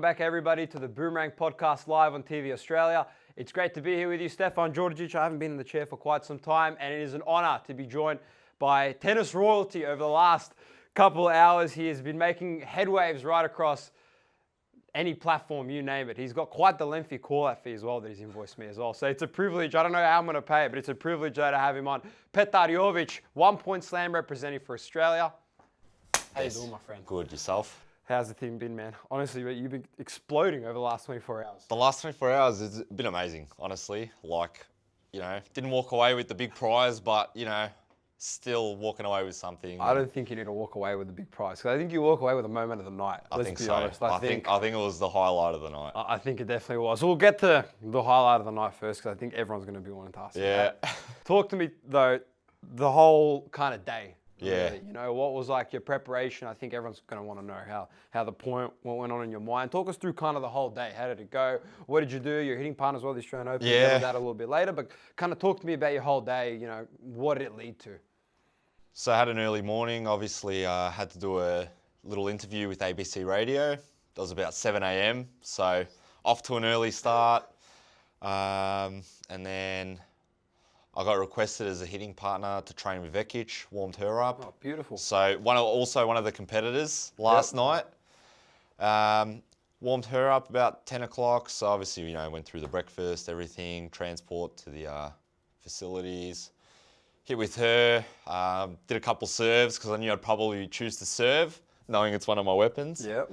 back, everybody, to the Boomerang podcast live on TV Australia. It's great to be here with you, Stefan Jović. I haven't been in the chair for quite some time, and it is an honour to be joined by tennis royalty over the last couple of hours. He has been making headwaves right across any platform, you name it. He's got quite the lengthy call-out fee as well that he's invoiced me as well. So it's a privilege. I don't know how I'm going to pay it, but it's a privilege to have him on. Petar Jović, 1 point slam representing for Australia. How you doing, my friend? Good, yourself? How's the thing been, man? Honestly, you've been exploding over the last 24 hours. The last 24 hours has been amazing, honestly. Didn't walk away with the big prize, but, still walking away with something. I don't think you need to walk away with the big prize. Because I think you walk away with the moment of the night. I think so. I think it was the highlight of the night. I think it definitely was. We'll get to the highlight of the night first, because I think everyone's going to be wanting to ask. Yeah. Talk to me, though, the whole kind of day. Yeah. Really. What was like your preparation? I think everyone's going to want to know how the point, what went on in your mind. Talk us through kind of the whole day. How did it go? What did you do? Your hitting partner as well, the Australian Open. Yeah. We'll get to that a little bit later, but kind of talk to me about your whole day. What did it lead to? So I had an early morning. Obviously, had to do a little interview with ABC Radio. That was about 7 a.m. So off to an early start. And then I got requested as a hitting partner to train with Vekic, warmed her up. Oh, beautiful. So one of the competitors last night. Warmed her up about 10 o'clock. So obviously, went through the breakfast, everything, transport to the facilities. Hit with her, did a couple serves because I knew I'd probably choose to serve, knowing it's one of my weapons. Yep,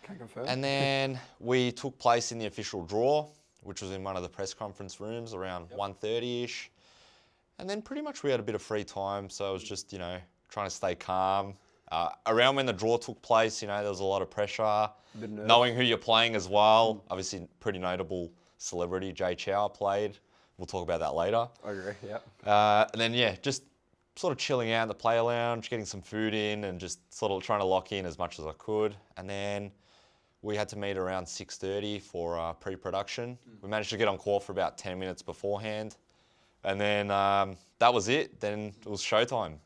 can confirm. And then we took place in the official draw, which was in one of the press conference rooms around 1:30ish. And then pretty much we had a bit of free time, so I was just, trying to stay calm. Around when the draw took place, there was a lot of pressure, knowing who you're playing as well. Obviously, pretty notable celebrity, Jay Chow, played. We'll talk about that later. I agree, yeah. And then, just sort of chilling out in the player lounge, getting some food in and just sort of trying to lock in as much as I could. And then we had to meet around 6:30 for pre-production. We managed to get on court for about 10 minutes beforehand. And then that was it. Then it was showtime.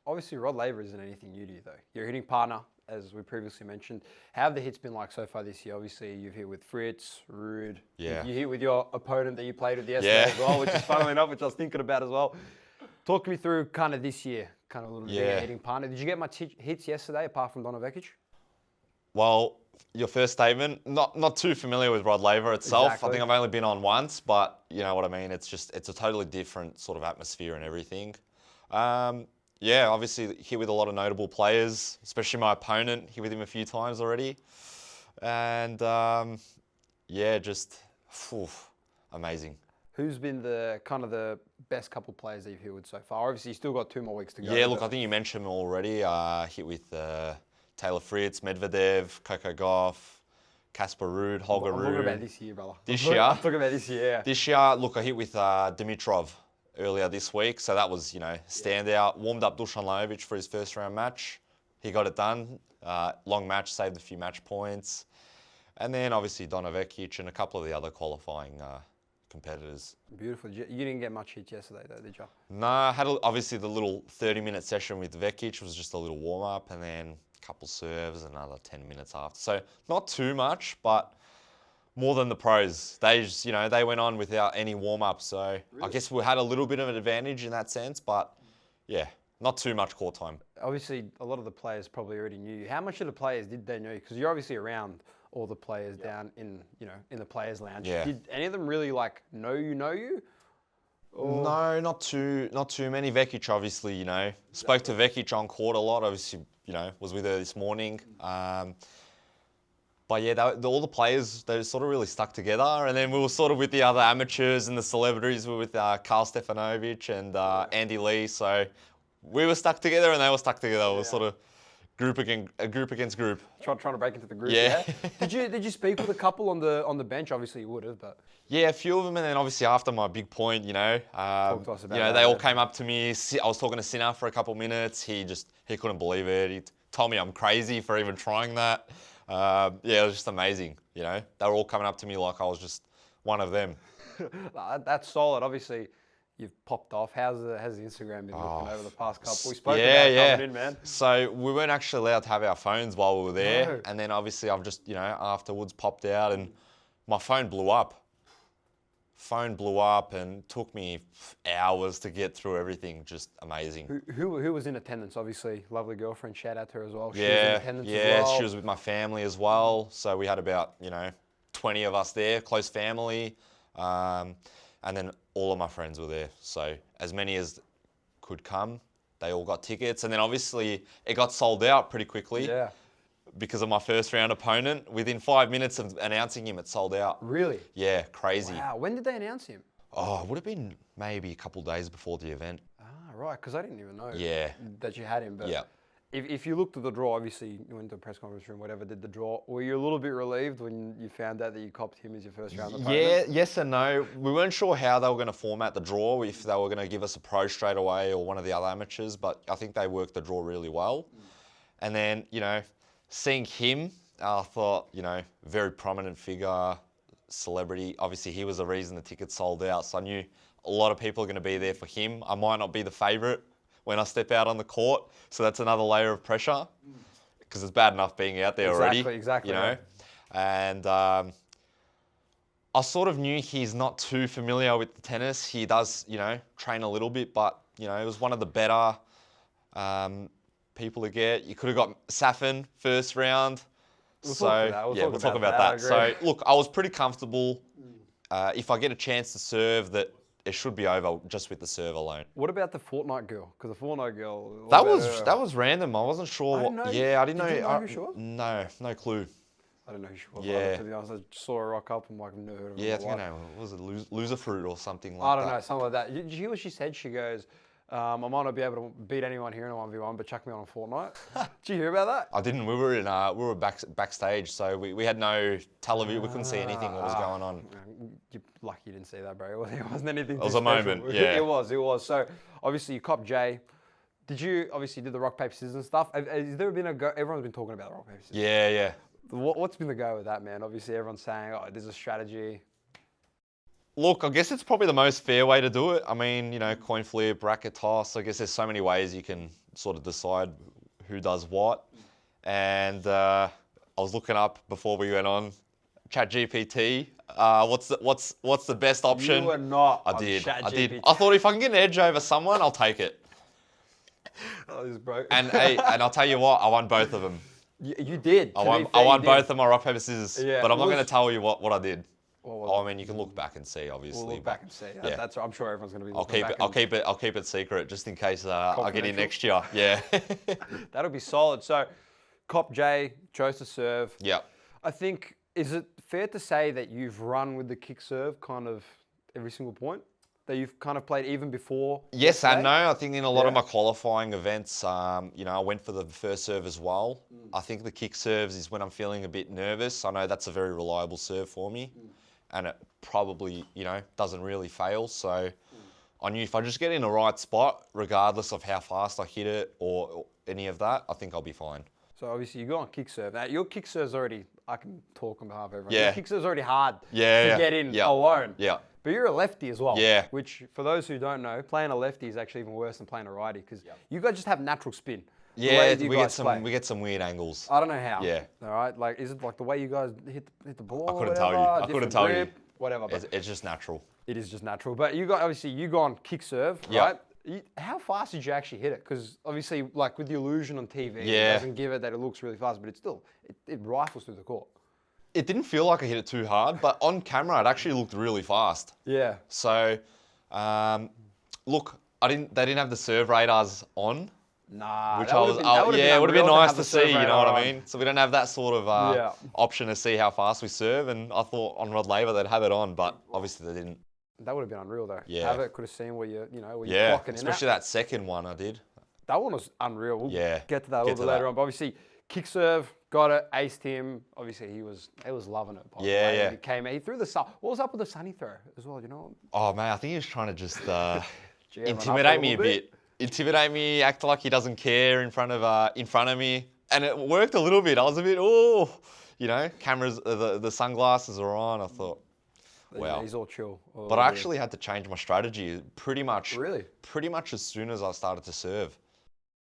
Obviously, Rod Laver isn't anything new to you, though. You're a hitting partner, as we previously mentioned. How have the hits been like so far this year? Obviously, you've hit with Fritz, Ruud. Yeah. You hit with your opponent that you played with yesterday as well, which is funnily enough, which I was thinking about as well. Talk me through kind of this year, kind of a little bit of hitting partner. Did you get much hits yesterday, apart from Vekic? Well, your first statement, not too familiar with Rod Laver itself. Exactly. I think I've only been on once, but you know what I mean. It's a totally different sort of atmosphere and everything. Obviously hit with a lot of notable players, especially my opponent. Hit with him a few times already. And amazing. Who's been the best couple of players that you've hit with so far? Obviously, you've still got 2 more weeks to go. Yeah, look, I think you mentioned them already. Hit with Taylor Fritz, Medvedev, Coco Gauff, Casper Ruud, Holger Ruud. I'm talking about this year, brother. This year? I'm talking about this year, yeah. This year, look, I hit with Dimitrov earlier this week, so that was, standout. Warmed up Dusan Lajovic for his first round match. He got it done. Long match, saved a few match points. And then obviously Vekic and a couple of the other qualifying competitors. Beautiful. You didn't get much hits yesterday, though, did you? No, I had obviously the little 30-minute session with Vekic was just a little warm-up, and then a couple serves, another 10 minutes after. So not too much, but more than the pros. They just, they went on without any warm-up. So really? I guess we had a little bit of an advantage in that sense, but yeah, not too much court time. Obviously, a lot of the players probably already knew you. How much of the players did they know you? Because you're obviously around all the players down in, in the players' lounge. Yeah. Did any of them really know you? Or? No, not too many. Vekic, obviously, spoke to Vekic on court a lot. Obviously, was with her this morning. But yeah, all the players, they sort of really stuck together. And then we were sort of with the other amateurs and the celebrities. We were with Karl Stefanovic and Andy Lee. So we were stuck together and they were stuck together. It was sort of group against group. Trying to break into the group. Yeah. Did you speak with a couple on the bench? Obviously you would have, but yeah, a few of them, and then obviously after my big point, talk to us about they all came up to me. I was talking to Sinner for a couple of minutes. He couldn't believe it. He told me I'm crazy for even trying that. It was just amazing. They were all coming up to me like I was just one of them. That's solid. Obviously, you've popped off. How's the Instagram been looking over the past couple? We spoke about yeah. coming in, man. So we weren't actually allowed to have our phones while we were there. No. And then obviously I've just, afterwards popped out and my phone blew up. And took me hours to get through everything. Just amazing. Who was in attendance? Obviously, lovely girlfriend. Shout out to her as well. She was in Yeah, attendance as well. she was with my family as well. So we had about, 20 of us there, close family. And then all of my friends were there. So as many as could come, they all got tickets. And then obviously it got sold out pretty quickly. Yeah. Because of my first round opponent. Within 5 minutes of announcing him, it sold out. Really? Yeah, crazy. Wow. When did they announce him? Oh, it would have been maybe a couple of days before the event. Ah, right. Because I didn't even know Yeah. that you had him. But Yeah. if you looked at the draw, obviously you went to a press conference room, whatever, did the draw. Were you a little bit relieved when you found out that you copped him as your first round opponent? Yeah, yes and no. We weren't sure how they were going to format the draw, if they were going to give us a pro straight away or one of the other amateurs, but I think they worked the draw really well. And then, seeing him, I thought, very prominent figure, celebrity. Obviously, he was the reason the tickets sold out, so I knew a lot of people are going to be there for him. I might not be the favourite when I step out on the court, so that's another layer of pressure because it's bad enough being out there already. Exactly. And I sort of knew he's not too familiar with the tennis. He does, train a little bit, but, it was one of the better people to get. You could have got Safin first round. We'll talk about that. So, look, I was pretty comfortable. If I get a chance to serve, that it should be over just with the serve alone. What about the Fortnite girl? Because the Fortnite girl... That was random. I wasn't sure. I didn't know. Yeah, I didn't know. Did you know who she was? No clue. I don't know who she was. Yeah. To be honest, I saw her rock up and I've never heard of her. Yeah, I think I know. Was it loser fruit or something like that? I don't know, something like that. Did you hear what she said? She goes, I might not be able to beat anyone here in a 1v1, but chuck me on a Fortnite. Did you hear about that? I didn't. We were backstage, so we had no television. We couldn't see anything what was going on. You're lucky you didn't see that, bro. It wasn't anything. It was a moment. Yeah. It was. So obviously you copped Jay. Did you did the rock paper scissors and stuff? Has there been a go? Everyone's been talking about the rock paper scissors. Yeah. What's been the go with that, man? Obviously everyone's saying, there's a strategy. Look, I guess it's probably the most fair way to do it. I mean, coin flip, bracket toss. I guess there's so many ways you can sort of decide who does what. And I was looking up before we went on ChatGPT. What's the best option? You were not. I did. I thought if I can get an edge over someone, I'll take it. Oh, this is broke. And I'll tell you what, I won both of them. You did. I won both of my rock paper scissors. Yeah, but I'm not going to tell you what I did. I mean, you can look back and see, obviously. We'll look back and see. Yeah. That's. I'm sure everyone's going to be. I'll keep it secret just in case I get in next year. Yeah. That'll be solid. So, Cop J chose to serve. Yeah. I think, is it fair to say that you've run with the kick serve kind of every single point? That you've kind of played even before? Yes and no. I think in a lot of my qualifying events, I went for the first serve as well. I think the kick serves is when I'm feeling a bit nervous. I know that's a very reliable serve for me. And it probably, doesn't really fail. So I knew if I just get in the right spot, regardless of how fast I hit it or any of that, I think I'll be fine. So obviously you go on kick serve. Now your kick serve's already, I can talk on behalf of everyone. Yeah. Your kick serve's already hard to Yeah. get in alone. Yeah. But you're a lefty as well. Yeah. Which, for those who don't know, playing a lefty is actually even worse than playing a righty because you guys just have natural spin. Yeah, we get some weird angles. I don't know how. Yeah. All right. Like, is it like the way you guys hit the ball? I couldn't tell you. I couldn't tell you. Whatever. It's just natural. It is just natural. But you go on kick serve, right? How fast did you actually hit it? Because obviously, like with the illusion on TV, it doesn't give it that it looks really fast, but it still rifles through the court. It didn't feel like I hit it too hard, but on camera it actually looked really fast. Yeah. So, look, they didn't have the serve radars on. Nah. Which it would have been nice to see, you know what I mean? So we don't have that sort of option to see how fast we serve, and I thought on Rod Laver they'd have it on, but obviously they didn't. That would have been unreal though. Yeah. Have it, could have seen where you're clocking in. Especially that second one I did. That one was unreal. We'll get to that a little bit later on. But obviously, kick serve, got it, aced him. Obviously, he was loving it. He threw the sun. What was up with the sunny throw as well? You know? Oh man, I think he was trying to just intimidate me a bit. Intimidate me, act like he doesn't care in front of me, and it worked a little bit. I was a bit cameras, the sunglasses are on. I thought, wow. He's all chill. But I actually had to change my strategy pretty much. Really? Pretty much as soon as I started to serve.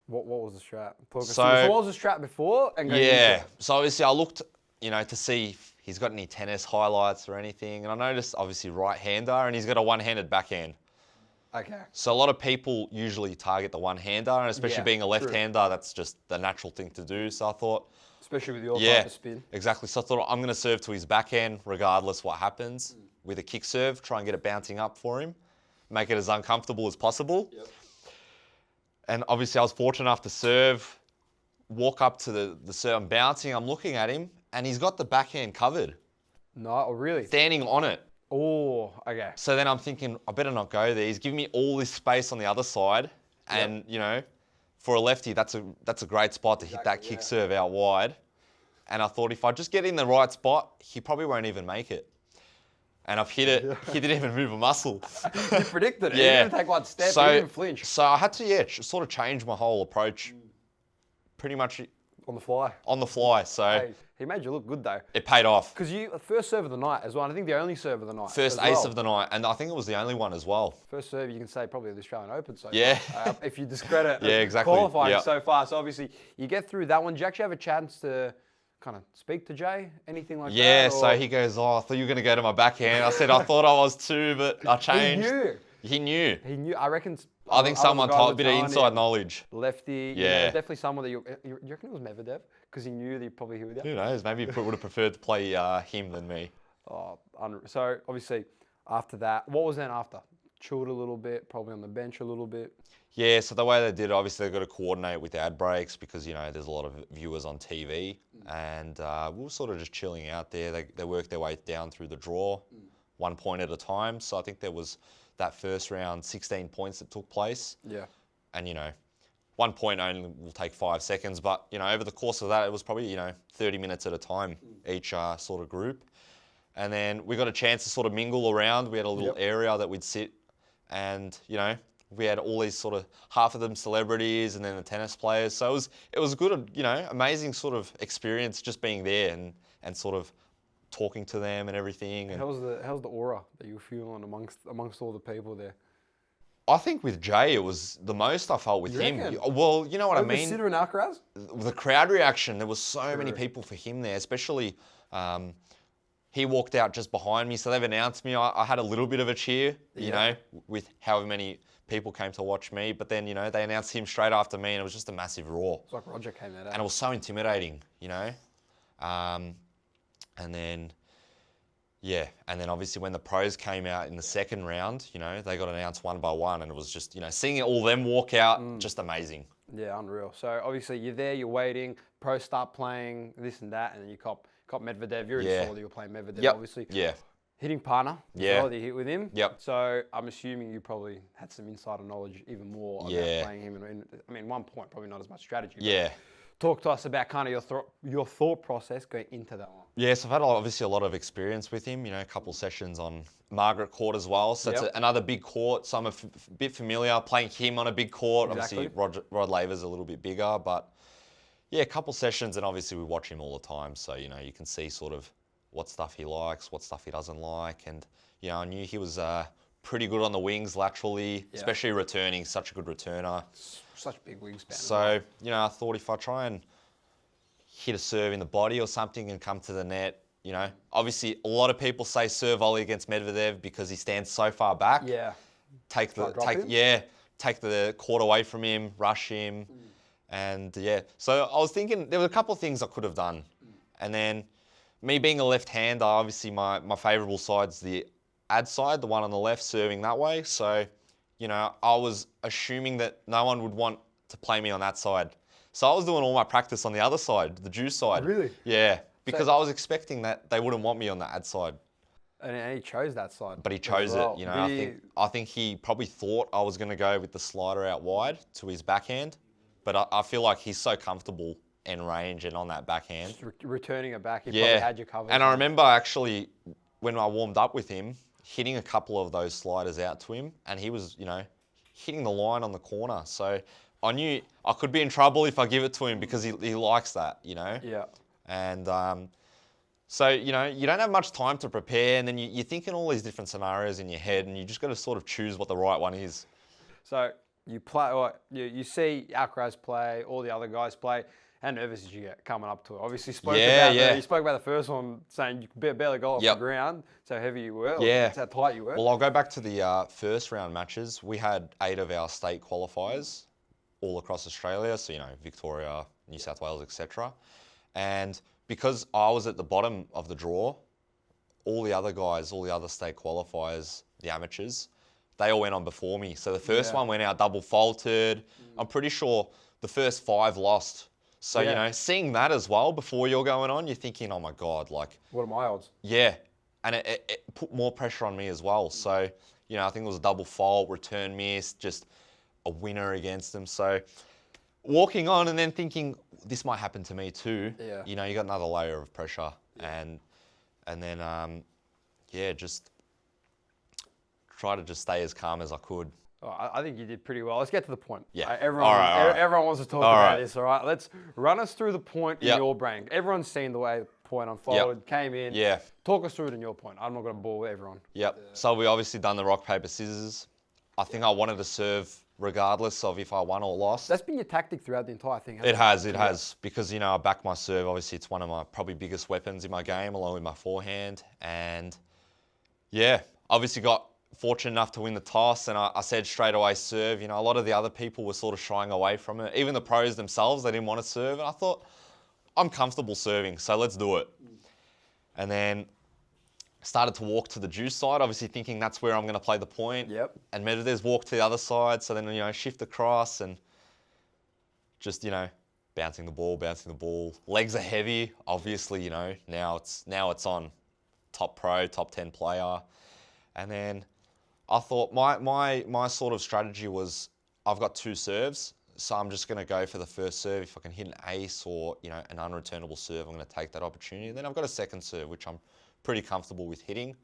What was the strat? So what was the strat before? And going yeah. into it? So obviously I looked, to see if he's got any tennis highlights or anything, and I noticed obviously right-hander, and he's got a one-handed backhand. Okay. So a lot of people usually target the one-hander, and especially being a left-hander, that's just the natural thing to do. So I thought, especially with your type of spin. Exactly. So I thought I'm going to serve to his backhand regardless what happens with a kick serve, try and get it bouncing up for him, make it as uncomfortable as possible. Yep. And obviously I was fortunate enough to serve, walk up to the serve, I'm bouncing, I'm looking at him, and he's got the backhand covered. No, really? Standing on it. Oh, okay. So then I'm thinking, I better not go there. He's giving me all this space on the other side. And, for a lefty, that's a great spot to hit that kick serve out wide. And I thought if I just get in the right spot, he probably won't even make it. And I've hit it. He didn't even move a muscle. You predicted it. You didn't even take one step. You didn't even flinch. So I had to, sort of change my whole approach pretty much on the fly. On the fly. So hey, he made you look good though. It paid off. Because you first serve of the night as well. And I think the only serve of the night. First ace of the night, and I think it was the only one as well. First serve, you can say probably the Australian Open so far. If you discredit exactly. qualifying so far. So obviously you get through that one. Did you actually have a chance to kind of speak to Jay? Anything like that? Yeah, so he goes, I thought you were going to go to my backhand. I said, I thought I was too, but I changed. He knew. He knew. I reckon. I think someone told a bit of inside knowledge. Lefty. Yeah. Definitely someone that you reckon it was Medvedev? Because he knew that he'd probably hit with you? Who knows? Maybe he would have preferred to play him than me. Oh, so obviously after that, what was then after? Chilled a little bit, probably on the bench a little bit. Yeah, so the way they did it, obviously they've got to coordinate with ad breaks because, there's a lot of viewers on TV. And we were sort of just chilling out there. They worked their way down through the draw, 1 point at a time. So I think there was that first round, 16 points that took place. Yeah. And, 1 point only will take 5 seconds. But, over the course of that, it was probably, 30 minutes at a time, each sort of group. And then we got a chance to sort of mingle around. We had a little area that we'd sit and, we had all these sort of, half of them celebrities and then the tennis players. So it was a good, amazing sort of experience just being there and sort of talking to them and everything. And how's the aura that you were feeling amongst all the people there? I think with Jay, it was the most I felt with him. Well, you know what I mean? Sidor and Alcaraz? The crowd reaction, there was so many people for him there, especially he walked out just behind me. So they've announced me. I had a little bit of a cheer, with however many people came to watch me. But then, they announced him straight after me and it was just a massive roar. It's like Roger came out. And it was so intimidating, And then... Yeah, and then obviously when the pros came out in the second round, they got announced one by one, and it was just, seeing all them walk out, just amazing. Yeah, unreal. So obviously you're there, you're waiting, pros start playing this and that, and then you cop Medvedev. You already saw that you were playing Medvedev, obviously. Yeah. Hitting partner. Yeah. You hit with him. Yep. So I'm assuming you probably had some insider knowledge even more about playing him. And 1 point, probably not as much strategy. Yeah. Talk to us about kind of your thought process going into that one. Yes, I've had obviously a lot of experience with him, a couple sessions on Margaret Court as well. So it's another big court, so I'm a bit familiar playing him on a big court. Exactly. Obviously, Rod Laver's a little bit bigger, but yeah, a couple sessions, and obviously we watch him all the time. So, you can see sort of what stuff he likes, what stuff he doesn't like. And, I knew he was pretty good on the wings laterally, especially returning, such a good returner. Such big wingspan. So, I thought if I try and hit a serve in the body or something and come to the net, obviously a lot of people say serve volley against Medvedev because he stands so far back. Yeah. Take the court away from him, rush him. And so I was thinking there were a couple of things I could have done. And then me being a left-hander, obviously my favourable side's the ad side, the one on the left, serving that way. So, I was assuming that no one would want to play me on that side. So I was doing all my practice on the other side, the juice side. Really? Yeah, because I was expecting that they wouldn't want me on the ad side. And he chose that side. But he chose it, I think he probably thought I was going to go with the slider out wide to his backhand. But I feel like he's so comfortable in range and on that backhand. Just returning it back, he probably had you covered. And I remember actually, when I warmed up with him, hitting a couple of those sliders out to him, and he was, hitting the line on the corner. So I knew I could be in trouble if I give it to him because he likes that, Yeah. And So, you know, you don't have much time to prepare, and then you're thinking all these different scenarios in your head, and you just got to sort of choose what the right one is. So you play, or you see Alcaraz play, all the other guys play. How nervous did you get coming up to it? Obviously, you spoke about the first one, saying you could barely go off the ground. So heavy you were. Yeah. That's how tight you were. Well, I'll go back to the first round matches. We had 8 of our state qualifiers all across Australia. So, you know, Victoria, New South Wales, etc. And because I was at the bottom of the draw, all the other guys, all the other state qualifiers, the amateurs, they all went on before me. So the first one went out double faulted. I'm pretty sure the first 5 lost. So, you know, seeing that as well before you're going on, you're thinking, oh my God, like... What are my odds? Yeah. And it put more pressure on me as well. So, you know, I think it was a double fault, return miss, just a winner against them. So walking on and then thinking, this might happen to me too. Yeah. You know, you got another layer of pressure. Yeah. And then, just try to just stay as calm as I could. Oh, I think you did pretty well. Let's get to the point. Yeah. Everyone wants to talk about this, all right? Let's run us through the point in your brain. Everyone's seen the way the point unfolded, came in. Yeah. Talk us through it in your point. I'm not going to bore everyone. Yep. Yeah. So we obviously done the rock, paper, scissors. I think I wanted to serve regardless of if I won or lost. That's been your tactic throughout the entire thing, hasn't it? It has. Because, you know, I back my serve. Obviously, it's one of my probably biggest weapons in my game, along with my forehand. And, yeah, obviously got fortunate enough to win the toss, and I said straight away serve. You know, a lot of the other people were sort of shying away from it. Even the pros themselves, they didn't want to serve. And I thought, I'm comfortable serving, so let's do it. And then started to walk to the juice side, obviously thinking that's where I'm going to play the point. Yep. And Medvedev's walk to the other side, so then, you know, shift across and just, you know, bouncing the ball. Legs are heavy, obviously, you know, now it's on. Top pro, top 10 player. And then I thought my sort of strategy was I've got 2 serves, so I'm just going to go for the first serve. If I can hit an ace or, you know, an unreturnable serve, I'm going to take that opportunity. And then I've got a second serve, which I'm pretty comfortable with hitting.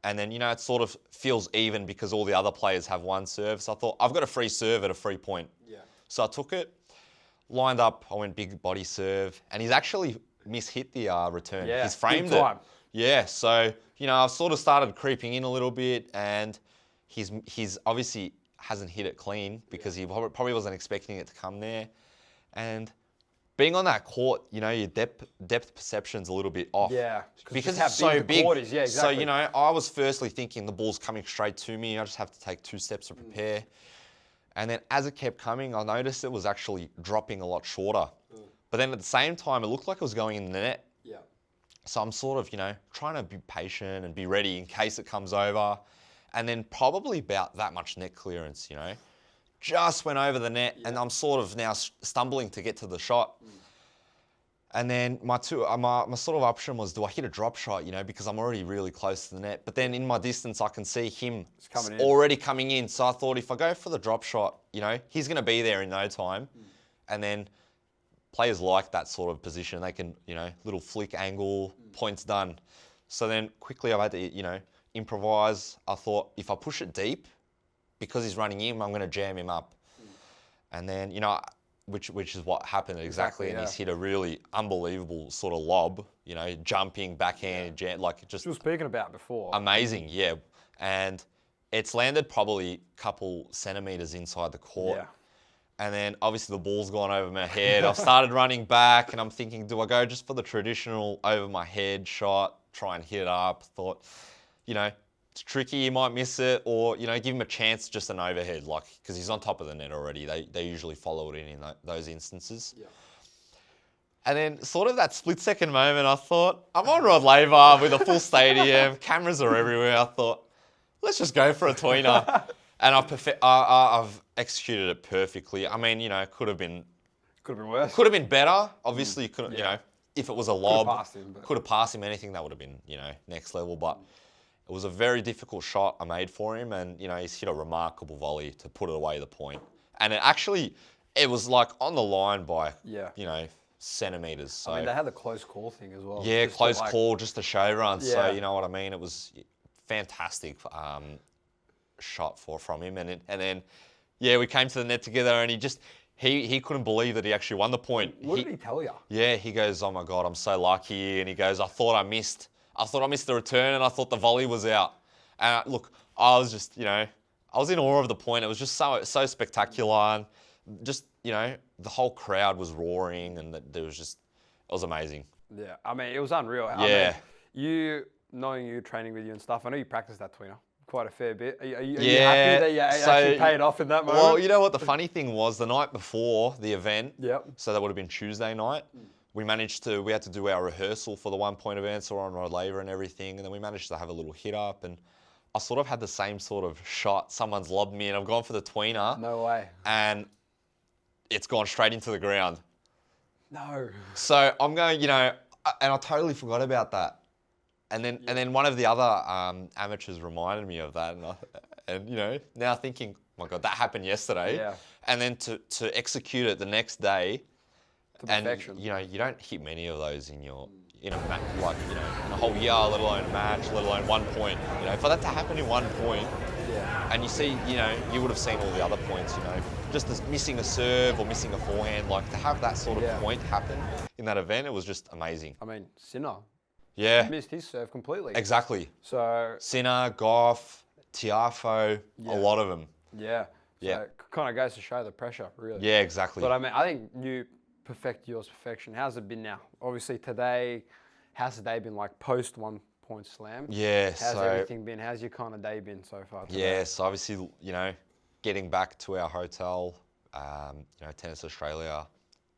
And then, you know, it sort of feels even because all the other players have 1 serve. So I thought, I've got a free serve at a free point. Yeah. So I took it, lined up, I went big body serve, and he's actually mishit the return. Yeah, he's framed it. Yeah, so, you know, I've sort of started creeping in a little bit, and he's obviously hasn't hit it clean because he probably wasn't expecting it to come there. And being on that court, you know, your depth perception's a little bit off. Yeah. Because it's so big. Court is. Yeah, exactly. So, you know, I was firstly thinking the ball's coming straight to me. I just have to take 2 steps to prepare. And then as it kept coming, I noticed it was actually dropping a lot shorter. But then at the same time, it looked like it was going in the net. Yeah. So I'm sort of, you know, trying to be patient and be ready in case it comes over. And then probably about that much net clearance, you know. Just went over the net, and I'm sort of now stumbling to get to the shot. And then my sort of option was, do I hit a drop shot, you know, because I'm already really close to the net. But then in my distance, I can see him already coming in. So I thought if I go for the drop shot, you know, he's going to be there in no time. And then players like that sort of position. They can, you know, little flick angle, points done. So then quickly I had to, you know, improvise. I thought if I push it deep, because he's running in, I'm going to jam him up. And then, you know, which is what happened exactly. And he's hit a really unbelievable sort of lob, you know, jumping, backhand, jam, like just... You were speaking about before. Amazing, yeah. And it's landed probably a couple centimetres inside the court. Yeah. And then obviously the ball's gone over my head. I've started running back and I'm thinking, do I go just for the traditional over my head shot, try and hit it up? Thought, you know, it's tricky, you might miss it, or, you know, give him a chance just an overhead, like, because he's on top of the net already. They usually follow it in those instances. Yeah. And then sort of that split-second moment, I thought, I'm on Rod Laver with a full stadium, cameras are everywhere. I thought, let's just go for a tweener. And I've executed it perfectly. I mean, you know, it could have been worse. Could have been better. Obviously, you know, if it was a lob, could have passed him anything, that would have been, you know, next level. But it was a very difficult shot I made for him, and, you know, he's hit a remarkable volley to put it away the point. And it was like on the line by, you know, centimetres. So, I mean, they had the close call thing as well. Yeah, close call, just a show run. Yeah. So, you know what I mean? It was fantastic shot from him. And then, yeah, we came to the net together, and he couldn't believe that he actually won the point. What did he tell you? Yeah, he goes, "Oh my God, I'm so lucky," and he goes, "I thought I missed the return, and I thought the volley was out." And look, I was just, I was in awe of the point. It was just so spectacular, and just, the whole crowd was roaring, and it was amazing. Yeah, I mean, it was unreal. Yeah. I mean, knowing you training with you and stuff, I know you practiced that tweener quite a fair bit. Are you Yeah, happy that you actually paid off in that moment? Well, you know what the funny thing was? The night before the event, Yep. so that would have been Tuesday night, we had to do our rehearsal for the 1 point event, so we're on rod laver and everything, and then we managed to have a little hit up, and I sort of had the same sort of shot. Someone's lobbed me, and I've gone for the tweener. No way. And it's gone straight into the ground. No. So I'm going, and I totally forgot about that. And then one of the other amateurs reminded me of that, and now thinking, oh my God, that happened yesterday. Yeah. And then to execute it the next day, To perfection. and you don't hit many of those in a match, like in a whole year, let alone a match, let alone 1 point. For that to happen in 1 point, Yeah. and you see, you would have seen all the other points, just as missing a serve or missing a forehand, like to have that sort of point happen in that event, it was just amazing. I mean, Sinner Yeah, missed his serve completely. exactly. So Sinner, Goff, Tiafo, a lot of them. yeah. Yeah. So it kind of goes to show the pressure, really. Yeah, exactly. But I mean, I think you perfect yours perfection. How's it been now? Obviously today, how's the day been like post 1 point slam? Yeah, How's everything been? How's your kind of day been so far today? Yeah, so obviously, getting back to our hotel, Tennis Australia,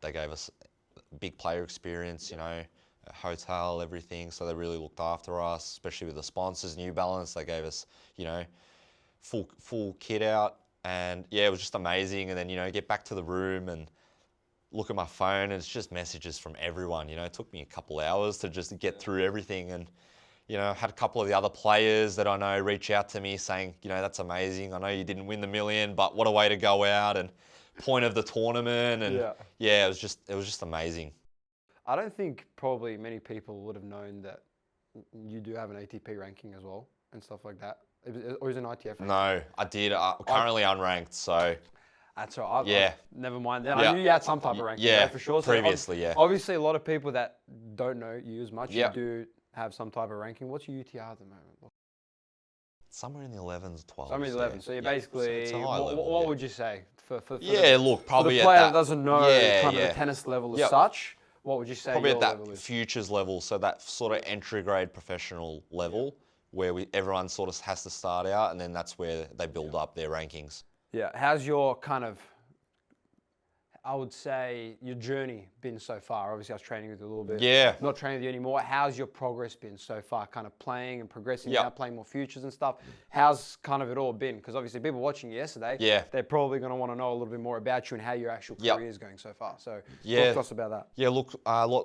they gave us a big player experience, a hotel, everything. So they really looked after us, especially with the sponsors, New Balance. They gave us, full kit out. And yeah, it was just amazing. And then, get back to the room and look at my phone, and it's just messages from everyone. It took me a couple hours to just get through everything. And, I had a couple of the other players that I know reach out to me saying, that's amazing. I know you didn't win the million, but what a way to go out, and point of the tournament. And yeah, it was just amazing. I don't think probably many people would have known that you do have an ATP ranking as well and stuff like that. Or is it an ITF ranking? No, I did. I'm currently unranked, so. That's all right. Yeah. Never mind that. I knew you had some type of ranking, yeah, for sure. So previously, yeah. Obviously, a lot of people that don't know you as much, Yeah. you do have some type of ranking. What's your UTR at the moment? Somewhere in the 11s, 12s. Somewhere in the 11. So you're basically, it's a high level, what would you say? For look, probably the player at that doesn't know kind of the tennis level as such, what would you say probably your at that level is? futures level, so that sort of entry grade professional level where everyone sort of has to start out, and then that's where they build up their rankings. Yeah. How's your kind of, I would say, your journey been so far? Obviously, I was training with you a little bit. Yeah. Not training with you anymore. How's your progress been so far? Kind of playing and progressing now, playing more futures and stuff. How's kind of it all been? Because obviously, people watching you yesterday, they're probably going to want to know a little bit more about you and how your actual career is going so far. So talk to us about that. Yeah, look,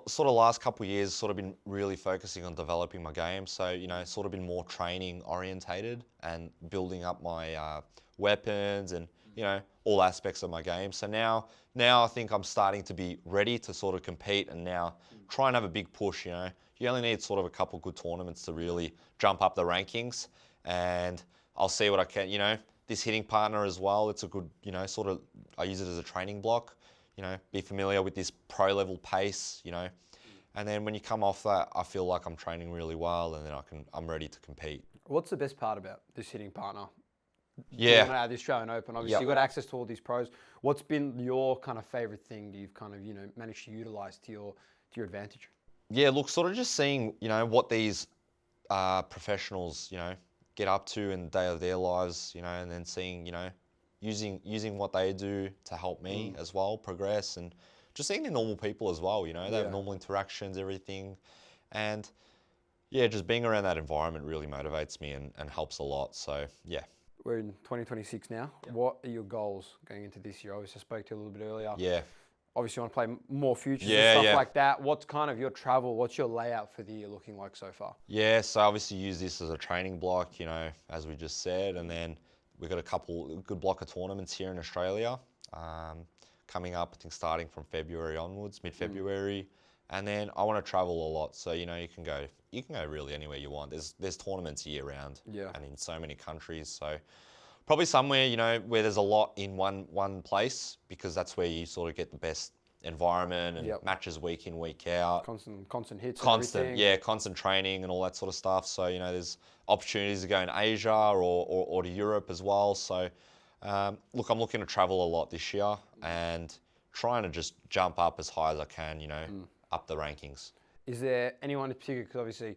sort of last couple of years, sort of been really focusing on developing my game. So, sort of been more training orientated and building up my weapons and, all aspects of my game. So now I think I'm starting to be ready to sort of compete and now try and have a big push, You only need sort of a couple good tournaments to really jump up the rankings, and I'll see what I can, this hitting partner as well, it's a good, sort of, I use it as a training block, be familiar with this pro level pace, and then when you come off that, I feel like I'm training really well, and then I'm ready to compete. What's the best part about this hitting partner? Yeah. Out of the Australian Open, obviously you've got access to all these pros. What's been your kind of favorite thing that you've kind of, managed to utilize to your advantage? Yeah, look, sort of just seeing, what these professionals, get up to in the day of their lives, and then seeing, using what they do to help me as well progress, and just seeing the normal people as well, they have normal interactions, everything. And yeah, just being around that environment really motivates me and helps a lot. So yeah. We're in 2026 now. What are your goals going into this year? Obviously, I spoke to you a little bit earlier. Yeah. Obviously, you want to play more futures and stuff like that. What's kind of your travel? What's your layout for the year looking like so far? Yeah, so obviously use this as a training block, as we just said. And then we've got a good block of tournaments here in Australia coming up, I think starting from February onwards, mid-February. And then I want to travel a lot. So, you can go really anywhere you want. There's tournaments year round and in so many countries. So Probably somewhere, you know, where there's a lot in one place, because that's where you sort of get the best environment and matches week in, week out. Constant hits. Constant training and all that sort of stuff. So, you know, there's opportunities to go in Asia or to Europe as well. So, look, I'm looking to travel a lot this year and trying to just jump up as high as I can, you know, up the rankings. Is there anyone in particular, because obviously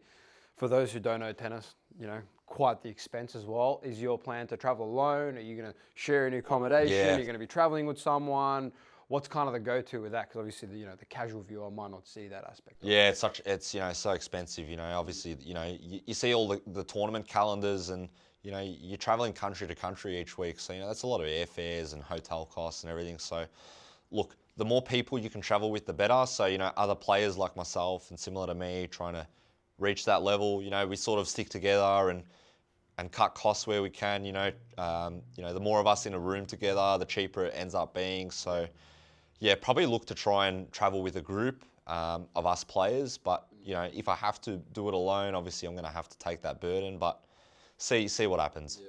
for those who don't know tennis, you know, quite the expense as well. Is your plan to travel alone? Are you going to share any accommodation? Yeah. Are you going to be traveling with someone? What's kind of the go-to with that? Because obviously, you know, the casual viewer might not see that aspect. Yeah, it's you know, so expensive. You know, obviously, you know, you see all the tournament calendars, and you know, you're traveling country to country each week. So you know, that's a lot of airfares and hotel costs and everything. So, look, the more people you can travel with, the better. So you know, other players like myself and similar to me, trying to reach that level. You know, we sort of stick together and cut costs where we can. You know, the more of us in a room together, the cheaper it ends up being. So, yeah, probably look to try and travel with a group of us players. But you know, if I have to do it alone, obviously I'm going to have to take that burden. But see what happens. Yeah.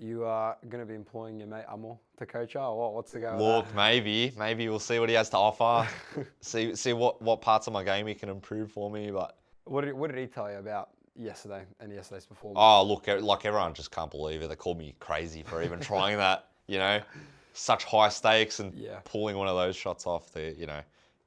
You are going to be employing your mate Amor to coach her, or what's the go? Look, maybe we'll see what he has to offer. see what parts of my game he can improve for me. But what did he tell you about yesterday and yesterday's performance? Oh, look, like everyone just can't believe it. They called me crazy for even trying that. You know, such high stakes and pulling one of those shots off there. You know,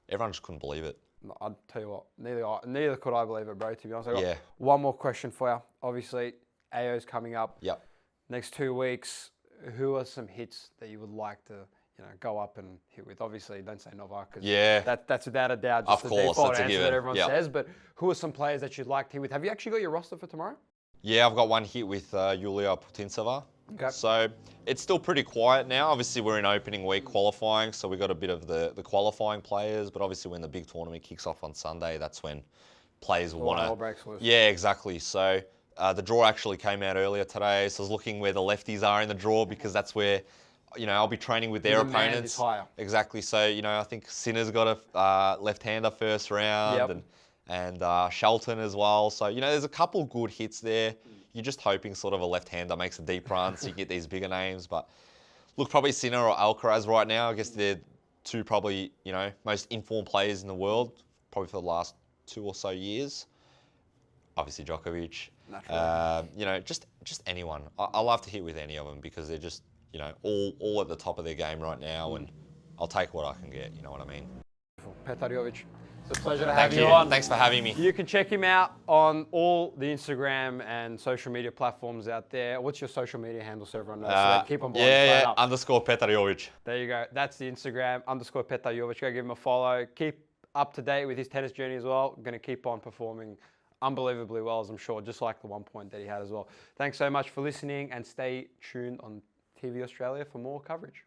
everyone just couldn't believe it. No, I'll tell you what, neither could I believe it, bro. To be honest, I got one more question for you. Obviously, AO's coming up. Yep. Next 2 weeks, who are some hits that you would like to, you know, go up and hit with? Obviously, don't say Novak, because that's without a doubt just the default answer that everyone says. But who are some players that you'd like to hit with? Have you actually got your roster for tomorrow? Yeah, I've got one hit with Yulia Putintseva. Okay. So it's still pretty quiet now. Obviously, we're in opening week qualifying, so we got a bit of the qualifying players. But obviously, when the big tournament kicks off on Sunday, that's when players will want to. All breaks loose. Yeah, exactly. So the draw actually came out earlier today, so I was looking where the lefties are in the draw, because that's where, you know, I'll be training with their opponents. Is higher. Exactly. So you know, I think Sinner's got a left-hander first round, and Shelton as well. So you know, there's a couple good hits there. You're just hoping sort of a left-hander makes a deep run, so you get these bigger names. But look, probably Sinner or Alcaraz right now. I guess they're two probably, you know, most informed players in the world, probably for the last 2 or so years. Obviously Djokovic. You know, just anyone. I love to hit with any of them, because they're just, you know, all at the top of their game right now, and I'll take what I can get. You know what I mean? Petar Jović, it's a pleasure to have you on. Thanks for having me. You can check him out on all the Instagram and social media platforms out there. What's your social media handle so everyone knows? So they keep on blowing up. _Petar Jović. There you go. That's the Instagram, _Petar Jović. Go give him a follow. Keep up to date with his tennis journey as well. Going to keep on performing unbelievably well, as I'm sure, just like the 1 point that he had as well. Thanks so much for listening, and stay tuned on TV Australia for more coverage.